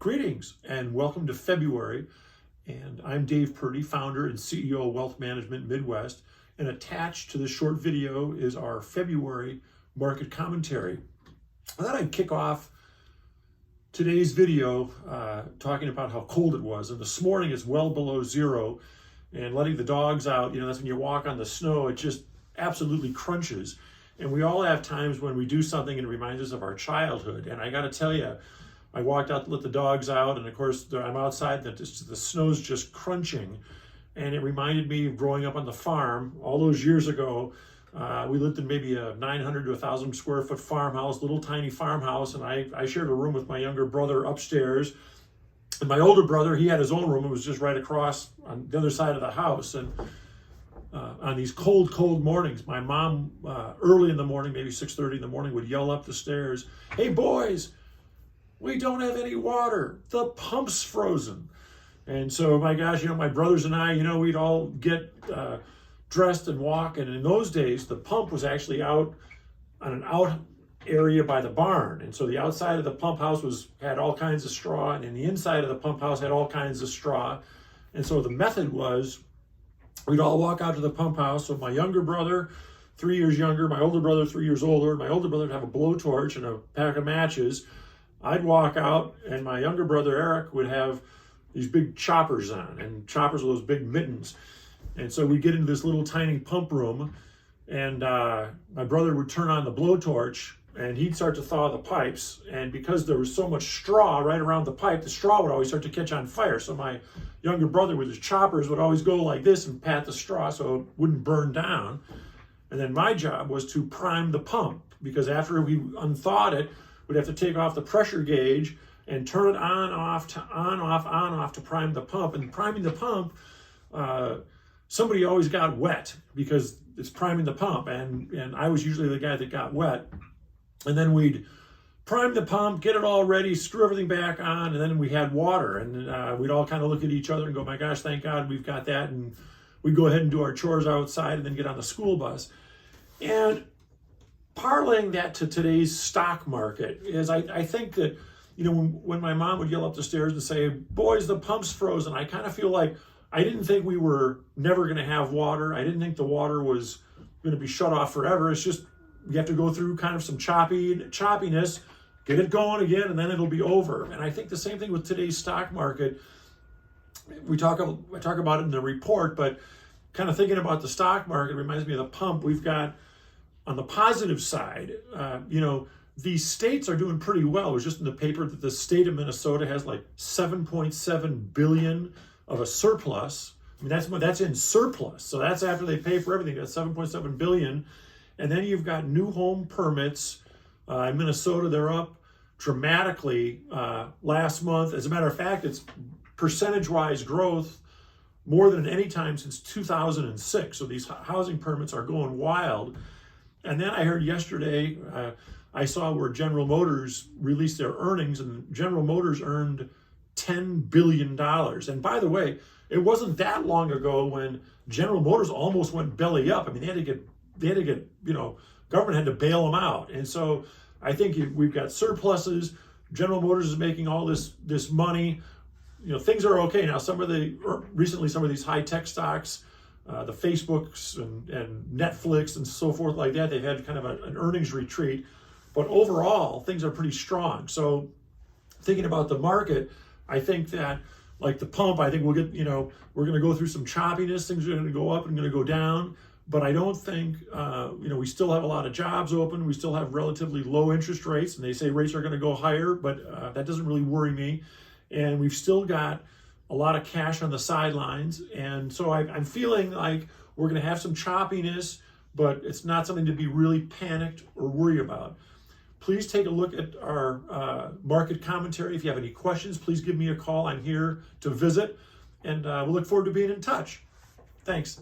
Greetings and welcome to February. And I'm Dave Purdy, founder and CEO of Wealth Management Midwest. And attached to this short video is our February market commentary. I thought I'd kick off today's video talking about how cold it was. And this morning it's well below zero, and letting the dogs out, that's when you walk on the snow, it just absolutely crunches. And we all have times when we do something and it reminds us of our childhood. And I got to tell you, I walked out to let the dogs out, and of course I'm outside, the snow's just crunching. And it reminded me of growing up on the farm all those years ago. We lived in maybe a 900 to 1,000 square foot farmhouse, little tiny farmhouse, and I shared a room with my younger brother upstairs. And my older brother, he had his own room. It was just right across on the other side of the house. And on these cold mornings, my mom, early in the morning, maybe 6:30 in the morning, would yell up the stairs, "Hey boys, we don't have any water. The pump's frozen." And so, my gosh, my brothers and I, we'd all get dressed and walk. And in those days, the pump was actually out on an out area by the barn. And so the outside of the pump house had all kinds of straw, and the inside of the pump house had all kinds of straw. And so the method was we'd all walk out to the pump house. So my younger brother, 3 years younger, my older brother, 3 years older, my older brother would have a blowtorch and a pack of matches. I'd walk out, and my younger brother, Eric, would have these big choppers on, and choppers are those big mittens. And so we'd get into this little tiny pump room, and my brother would turn on the blowtorch, and he'd start to thaw the pipes. And because there was so much straw right around the pipe, the straw would always start to catch on fire. So my younger brother with his choppers would always go like this and pat the straw so it wouldn't burn down. And then my job was to prime the pump, because after we unthawed it, we'd have to take off the pressure gauge and turn it on, off, to prime the pump. And priming the pump, somebody always got wet because it's priming the pump. And I was usually the guy that got wet. And then we'd prime the pump, get it all ready, screw everything back on, and then we had water. And we'd all kind of look at each other and go, "My gosh, thank God we've got that." And we'd go ahead and do our chores outside and then get on the school bus. And parlaying that to today's stock market is, I think that, when my mom would yell up the stairs and say, "Boys, the pump's frozen," I kind of feel like I didn't think we were never going to have water. I didn't think the water was going to be shut off forever. It's just you have to go through kind of some choppiness, get it going again, and then it'll be over. And I think the same thing with today's stock market. I talk about it in the report, but kind of thinking about the stock market reminds me of the pump. We've got, on the positive side, these states are doing pretty well. It was just in the paper that the state of Minnesota has like 7.7 billion of a surplus. I mean, that's in surplus. So that's after they pay for everything. That's 7.7 billion. And then you've got new home permits. In Minnesota, they're up dramatically last month. As a matter of fact, it's percentage-wise growth more than any time since 2006. So these housing permits are going wild. And then I heard yesterday, I saw where General Motors released their earnings, and General Motors earned $10 billion. And by the way, it wasn't that long ago when General Motors almost went belly up. I mean, they had to get, government had to bail them out. And so I think we've got surpluses. General Motors is making all this money. Things are okay. Now, recently some of these high-tech stocks, the Facebooks and Netflix and so forth like that, they've had kind of an earnings retreat. But overall, things are pretty strong. So thinking about the market, I think that, like the pump, I think we'll get, we're going to go through some choppiness. Things are going to go up and going to go down. But I don't think, we still have a lot of jobs open. We still have relatively low interest rates. And they say rates are going to go higher, but that doesn't really worry me. And we've still got a lot of cash on the sidelines. And so I'm feeling like we're going to have some choppiness, but it's not something to be really panicked or worry about. Please take a look at our market commentary. If you have any questions, please give me a call. I'm here to visit, and we'll look forward to being in touch. Thanks.